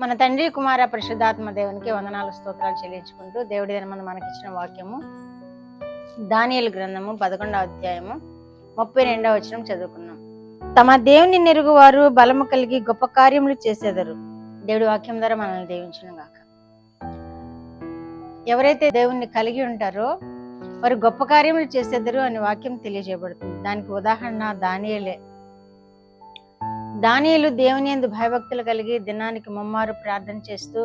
మన తండ్రి కుమార పరిశుద్ధాత్మ దేవునికి వందనాలు స్తోత్రాలు చెల్లించుకుంటూ దేవుడి దినమందు మనకిచ్చిన వాక్యము దానియేలు గ్రంథము 11వ అధ్యాయము 32వ వచనం చదువుకున్నాం. తమ దేవుని నెరుగు వారు బలము కలిగి గొప్ప కార్యములు చేసేదరు. దేవుడి వాక్యం ద్వారా మనల్ని దీవించును గాక. ఎవరైతే దేవుణ్ణి కలిగి ఉంటారో వారు గొప్ప కార్యములు చేసేదరు అని వాక్యం తెలియజేయబడుతుంది. దానికి ఉదాహరణ దానియేలే. దానియేలు దేవుని యందు భయభక్తులు కలిగి దినానికి ముమ్మారు ప్రార్థన చేస్తూ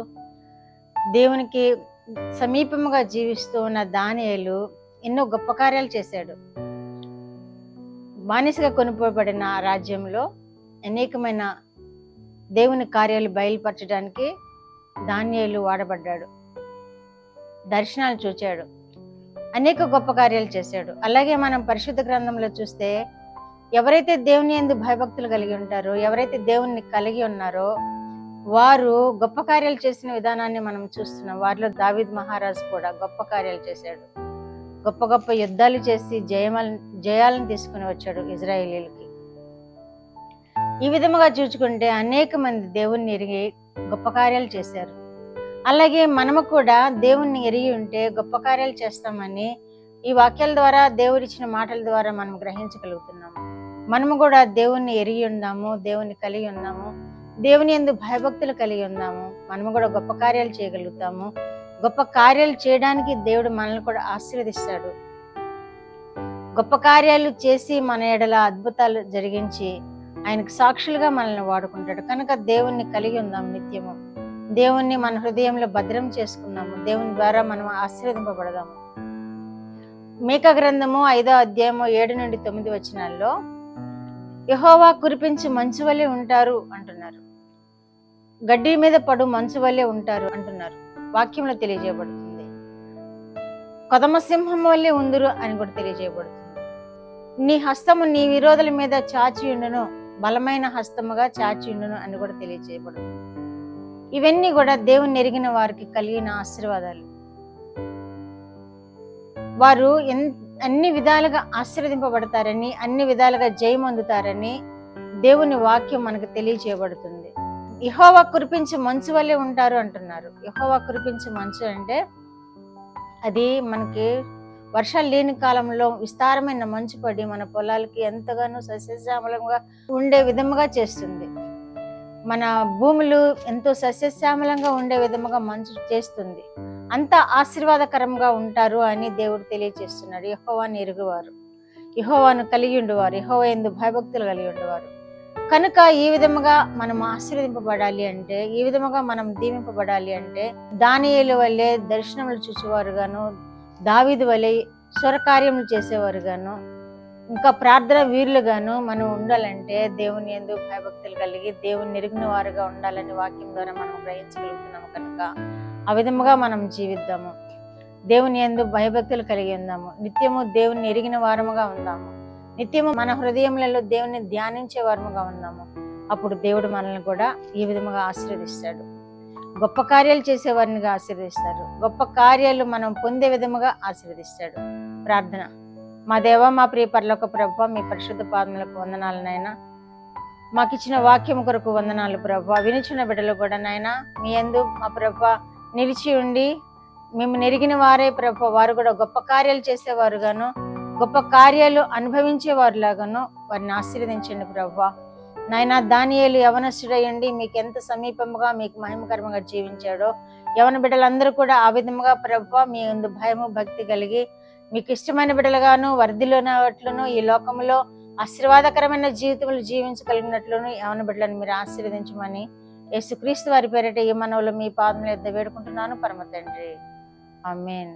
దేవునికి సమీపముగా జీవిస్తూ ఉన్న దానియేలు ఎన్నో గొప్ప కార్యాలు చేశాడు. బానిసగా కొనుక్కోబడిన ఆ రాజ్యంలో అనేకమైన దేవుని కార్యాలు బయలుపరచడానికి దానియేలు వాడబడ్డాడు. దర్శనాలు చూచాడు, అనేక గొప్ప కార్యాలు చేశాడు. అలాగే మనం పరిశుద్ధ గ్రంథంలో చూస్తే ఎవరైతే దేవుని యందు భయభక్తులు కలిగి ఉంటారో, ఎవరైతే దేవుణ్ణి కలిగి ఉన్నారో వారు గొప్ప కార్యాలు చేసిన విధానాన్ని మనం చూస్తున్నాం. వారిలో దావీద్ మహారాజు కూడా గొప్ప కార్యాలు చేశాడు. గొప్ప గొప్ప యుద్ధాలు చేసి జయాలను తీసుకుని వచ్చాడు ఇజ్రాయేలీలకి. ఈ విధముగా చూసుకుంటే అనేక మంది దేవుణ్ణి ఎరిగి గొప్ప కార్యాలు చేశారు. అలాగే మనము కూడా దేవుణ్ణి ఎరిగి ఉంటే గొప్ప కార్యాలు చేస్తామని ఈ వాక్యాల ద్వారా, దేవుడిచ్చిన మాటల ద్వారా మనం గ్రహించగలుగుతున్నాము. మనము కూడా దేవుణ్ణి ఎరిగి ఉందాము, దేవుణ్ణి కలిగి ఉన్నాము, దేవుని యందు భయభక్తులు కలిగి ఉన్నాము. మనము కూడా గొప్ప కార్యాలు చేయగలుగుతాము. గొప్ప కార్యాలు చేయడానికి దేవుడు మనల్ని కూడా ఆశీర్వదిస్తాడు. గొప్ప కార్యాలు చేసి మన ఎడల అద్భుతాలు జరిగించి ఆయనకు సాక్షులుగా మనల్ని వాడుకుంటాడు. కనుక దేవుణ్ణి కలిగి ఉందాం నిత్యము. దేవుణ్ణి మన హృదయంలో భద్రం చేసుకుందాము. దేవుని ద్వారా మనం ఆశీర్వదింపబడదాము. మీకా గ్రంథము 5వ అధ్యాయము 7 నుండి 9 వచనాల్లో యెహోవా కురిపించి మంచు వలె ఉంటారు అంటున్నారు. గడ్డి మీద పడు మంచు వలె ఉంటారు అంటున్నారు. వాక్యంలో తెలియజేయబడుతుంది. కొదమ సింహం వల్లే ఉందురు అని కూడా తెలియజేయబడుతుంది. నీ హస్తము నీ విరోధుల మీద చాచియుండును, బలమైన హస్తముగా చాచియుండును అని కూడా తెలియజేయబడుతుంది. ఇవన్నీ కూడా దేవుని ఎరిగిన వారికి కలిగిన ఆశీర్వాదాలు. వారు అన్ని విధాలుగా ఆశీర్వదింపబడతారని, అన్ని విధాలుగా జయం అందుతారని దేవుని వాక్యం మనకు తెలియజేయబడుతుంది. యెహోవా కురిపించి మంచు వల్లే ఉంటారు అంటున్నారు. యెహోవా కురిపించి మంచు అంటే అది మనకి వర్షాలు లేని కాలంలో విస్తారమైన మంచు పడి మన పొలాలకి ఎంతగానో సస్యశ్యామలంగా ఉండే విధముగా చేస్తుంది. మన భూములు ఎంతో సస్యశ్యామలంగా ఉండే విధముగా మంచు చేస్తుంది. అంత ఆశీర్వాదకరంగా ఉంటారు అని దేవుడు తెలియజేస్తున్నాడు. యెహోవాను ఎరుగువారు, యెహోవాను కలిగి ఉండేవారు, యెహోవా యందు భయభక్తులు కలిగి ఉండేవారు. కనుక ఈ విధముగా మనం ఆశీర్వదింపబడాలి అంటే, ఈ విధముగా మనం దీవింపబడాలి అంటే దానియేలు వల్లే దర్శనములు చూసేవారు గాను, దావీదు వలె స్వరకార్యములు చేసేవారు గాను, ఇంకా ప్రార్థన వీరులుగాను మనం ఉండాలంటే దేవుని యందు భయభక్తులు కలిగి దేవుని ఎరిగిన వారుగా ఉండాలని వాక్యం ద్వారా మనం గ్రహించగలుగుతున్నాము. కనుక ఆ విధముగా మనం జీవిద్దాము. దేవుని యందు భయభక్తులు కలిగి ఉందాము. నిత్యము దేవుని ఎరిగిన వారముగా ఉందాము. నిత్యము మన హృదయములలో దేవుని ధ్యానించే వారముగా ఉందాము. అప్పుడు దేవుడు మనల్ని కూడా ఈ విధముగా ఆశీర్వదిస్తాడు. గొప్ప కార్యాలు చేసేవారినిగా ఆశీర్వదిస్తాడు. గొప్ప కార్యాలు మనం పొందే విధముగా ఆశీర్వదిస్తాడు. ప్రార్థన. మా దేవ, మా ప్రియ పరలోక ప్రభువా, మీ పరిశుద్ధ పాదములకు వందనాలు నాయనా. మాకిచ్చిన వాక్యం కొరకు వందనాలు ప్రభువా. వినిచిన బిడ్డలు కూడా నాయనా మీ యందు మా ప్రభువా నిలిచి ఉండి మేము నెరిగిన వారే ప్రభువా, వారు కూడా గొప్ప కార్యాలు చేసేవారుగాను, గొప్ప కార్యాలు అనుభవించేవారులాగాను వారిని ఆశీర్వదించండి ప్రభువా. నాయనా దానియేలు యవనస్తుడయ్యండి మీకు ఎంత సమీపముగా మీకు మహిమకరంగా జీవించాడో, యవన బిడ్డలందరూ కూడా ఆ విధముగా ప్రభువా మీ యందు భయము భక్తి కలిగి మీకు ఇష్టమైన బిడ్డలుగాను వర్ధిల్లునట్లును, ఈ లోకంలో ఆశీర్వాదకరమైన జీవితములు జీవించగలిగినట్లును యవన బిడ్డలను మీరు ఆశీర్వదించమని యేసుక్రీస్తు వారి పేరిట ఈ మనవులు మీ పాదముల యొద్ద వేడుకుంటున్నాను పరమ తండ్రి. ఆమేన్.